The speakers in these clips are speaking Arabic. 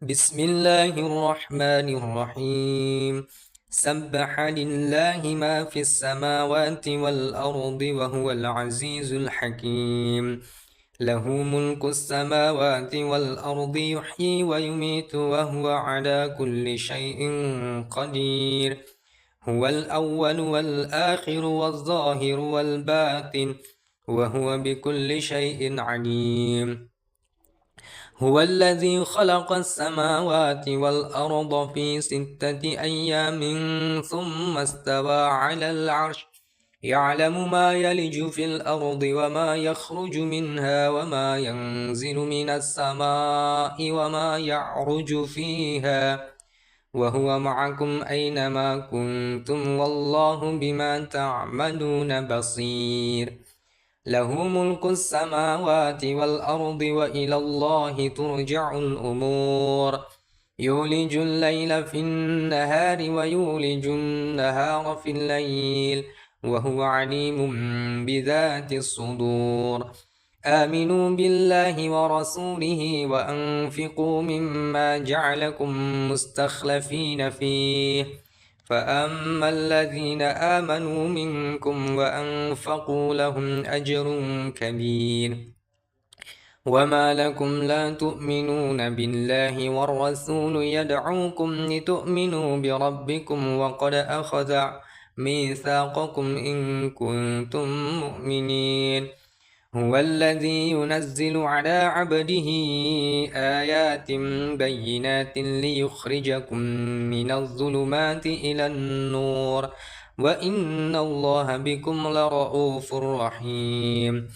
بسم الله الرحمن الرحيم. سبح لله ما في السماوات والأرض وهو العزيز الحكيم. له ملك السماوات والأرض يحيي ويميت وهو على كل شيء قدير. هو الأول والآخر والظاهر والباطن وهو بكل شيء عليم. هو الذي خلق السماوات والأرض في 6 أيام ثم استوى على العرش يعلم ما يلج في الأرض وما يخرج منها وما ينزل من السماء وما يعرج فيها وهو معكم أينما كنتم والله بما تعملون بصير. له ملك السماوات والأرض وإلى الله ترجع الأمور. يولج الليل في النهار ويولج النهار في الليل وهو عليم بذات الصدور. آمنوا بالله ورسوله وأنفقوا مما جعلكم مستخلفين فيه فأما الذين آمنوا منكم وأنفقوا لهم أجر كبير. وما لكم لا تؤمنون بالله والرسول يدعوكم لتؤمنوا بربكم وقد أخذ ميثاقكم إن كنتم مؤمنين. هو الذي ينزل على عبده آيات بينات ليخرجكم من الظلمات إلى النور وإن الله بكم لرؤوف رحيم.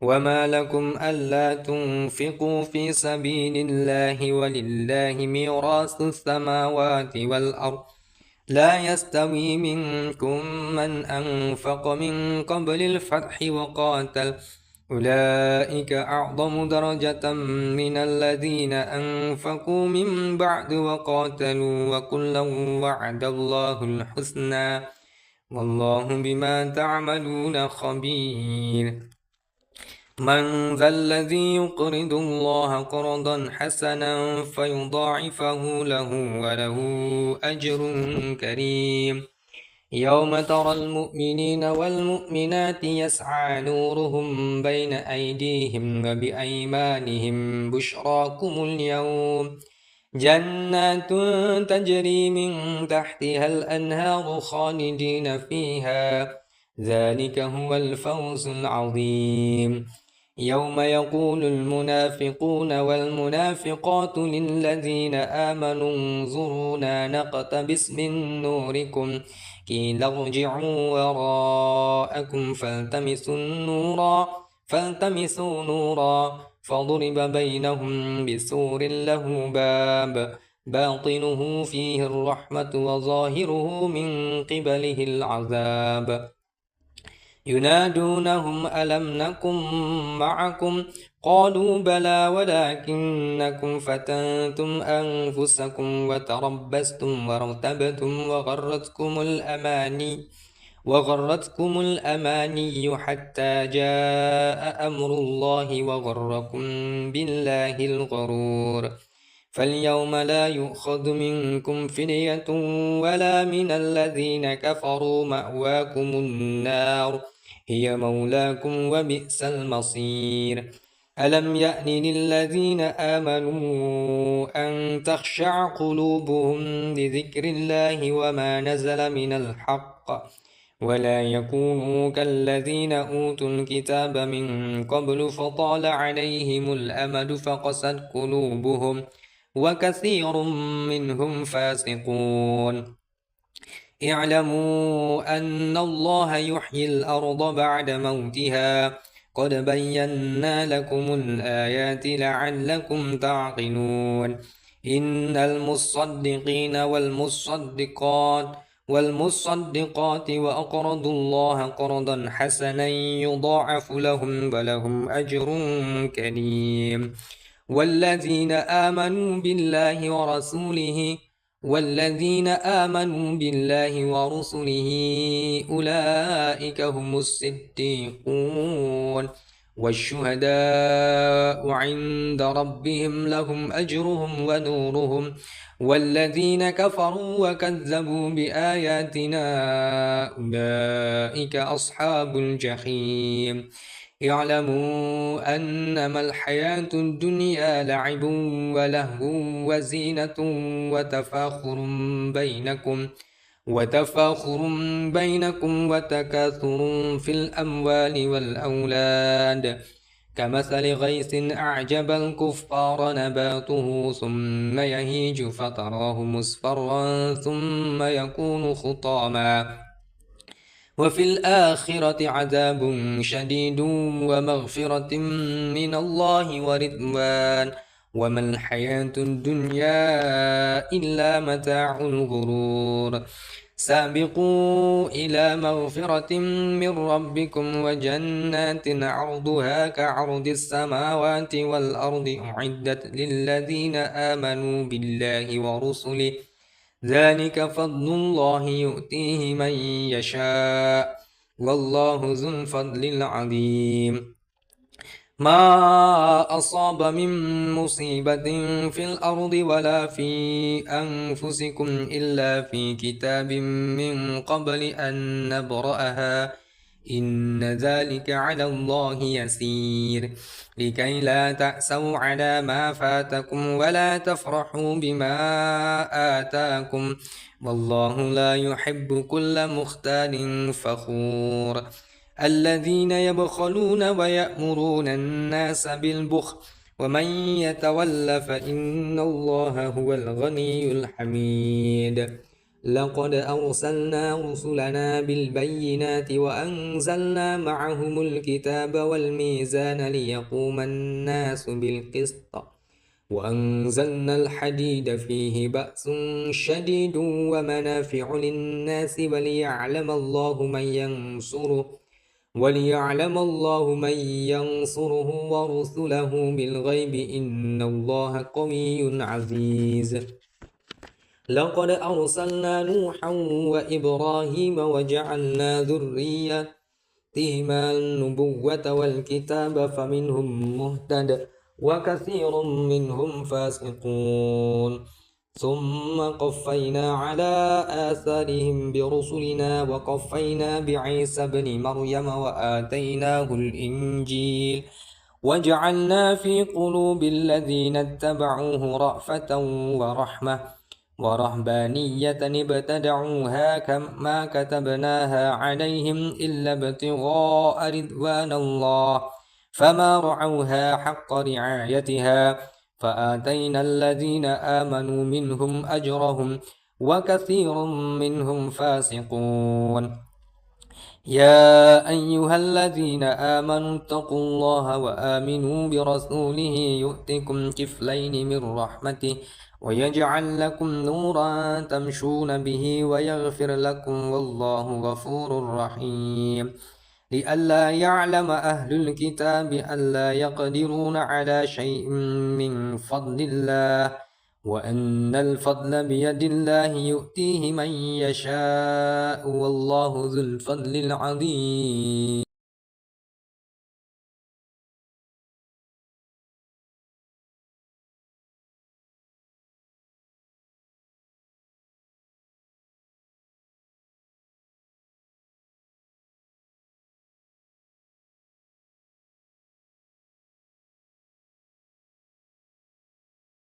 وما لكم ألا تنفقوا في سبيل الله ولله ميراث السماوات والأرض لا يستوي منكم من أنفق من قبل الفتح وقاتل أولئك أعظم درجة من الذين أنفقوا من بعد وقاتلوا وكلا وعد الله الحسنى والله بما تعملون خبير. من ذا الذي يقرض الله قرضا حسنا فيضاعفه له وله أجر كريم. يوم ترى المؤمنين والمؤمنات يسعى نورهم بين أيديهم وبأيمانهم بشراكم اليوم جنات تجري من تحتها الأنهار خالدين فيها ذلك هو الفوز العظيم. يوم يقول المنافقون والمنافقات للذين آمنوا انظرونا نقتبس من نوركم قيل ارجعوا وراءكم فالتمسوا نورا فضرب بينهم بسور له باب باطنه فيه الرحمة وظاهره من قبله العذاب ينادونهم ألم نكن معكم قالوا بلى ولكنكم فتنتم أنفسكم وتربستم وارتبتم وغرتكم الأماني حتى جاء أمر الله وغركم بالله الغرور. فاليوم لا يؤخذ منكم فدية ولا من الذين كفروا مأواكم النار هي مولاكم وبئس المصير. ألم يأن للذين آمنوا أن تخشع قلوبهم لذكر الله وما نزل من الحق ولا يكونوا كالذين أوتوا الكتاب من قبل فطال عليهم الأمد فقست قلوبهم وكثير منهم فاسقون. اعلموا أن الله يحيي الأرض بعد موتها قد بينا لكم الآيات لعلكم تعقلون. إن المصدقين والمصدقات وأقرضوا الله قرضا حسنا يضاعف لهم ولهم أجر كريم. والذين آمنوا بالله ورسله أولئك هم الصديقون والشهداء عند ربهم لهم أجرهم ونورهم والذين كفروا وكذبوا بآياتنا أولئك أصحاب الجحيم اعلموا أنما الحياة الدنيا لعب ولهو وزينة وتفاخر بينكم وتكاثر في الأموال والأولاد كمثل غيث أعجب الكفار نباته ثم يهيج فتراه مصفرا ثم يكون خطاما وفي الآخرة عذاب شديد ومغفرة من الله ورضوان وما الحياة الدنيا إلا متاع الغرور سابقوا إلى مغفرة من ربكم وجنات عرضها كعرض السماوات والأرض أعدت للذين آمنوا بالله ورسله ذلك فضل الله يؤتيه من يشاء والله ذو الفضل العظيم ما أصاب من مصيبة في الأرض ولا في أنفسكم إلا في كتاب من قبل أن نبرأها إن ذلك على الله يسير لكي لا تأسوا على ما فاتكم ولا تفرحوا بما آتاكم والله لا يحب كل مختال فخور الذين يبخلون ويأمرون الناس بالبخل ومن يتول فإن الله هو الغني الحميد لقد أرسلنا رسلنا بالبينات وأنزلنا معهم الكتاب والميزان ليقوم الناس بالقسط وأنزلنا الحديد فيه بأس شديد ومنافع للناس وليعلم الله من ينصره ورسله بالغيب إن الله قوي عزيز لقد أرسلنا نوحا وإبراهيم وجعلنا ذريتهما النبوة والكتاب فمنهم مهتد وكثير منهم فاسقون ثم قفينا على آثارهم برسلنا وقفينا بعيسى ابن مريم وآتيناه الإنجيل وجعلنا في قلوب الذين اتبعوه رأفة ورحمة ورهبانية ابتدعوها كما كتبناها عليهم إلا ابتغاء رضوان الله فما رعوها حق رعايتها فآتينا الذين آمنوا منهم أجرهم وكثير منهم فاسقون يا أيها الذين آمنوا اتقوا الله وآمنوا برسوله يؤتكم كفلين من رحمته ويجعل لكم نورا تمشون به ويغفر لكم والله غفور رحيم لئلا يعلم أهل الكتاب ألا يقدرون على شيء من فضل الله وأن الفضل بيد الله يؤتيه من يشاء والله ذو الفضل العظيم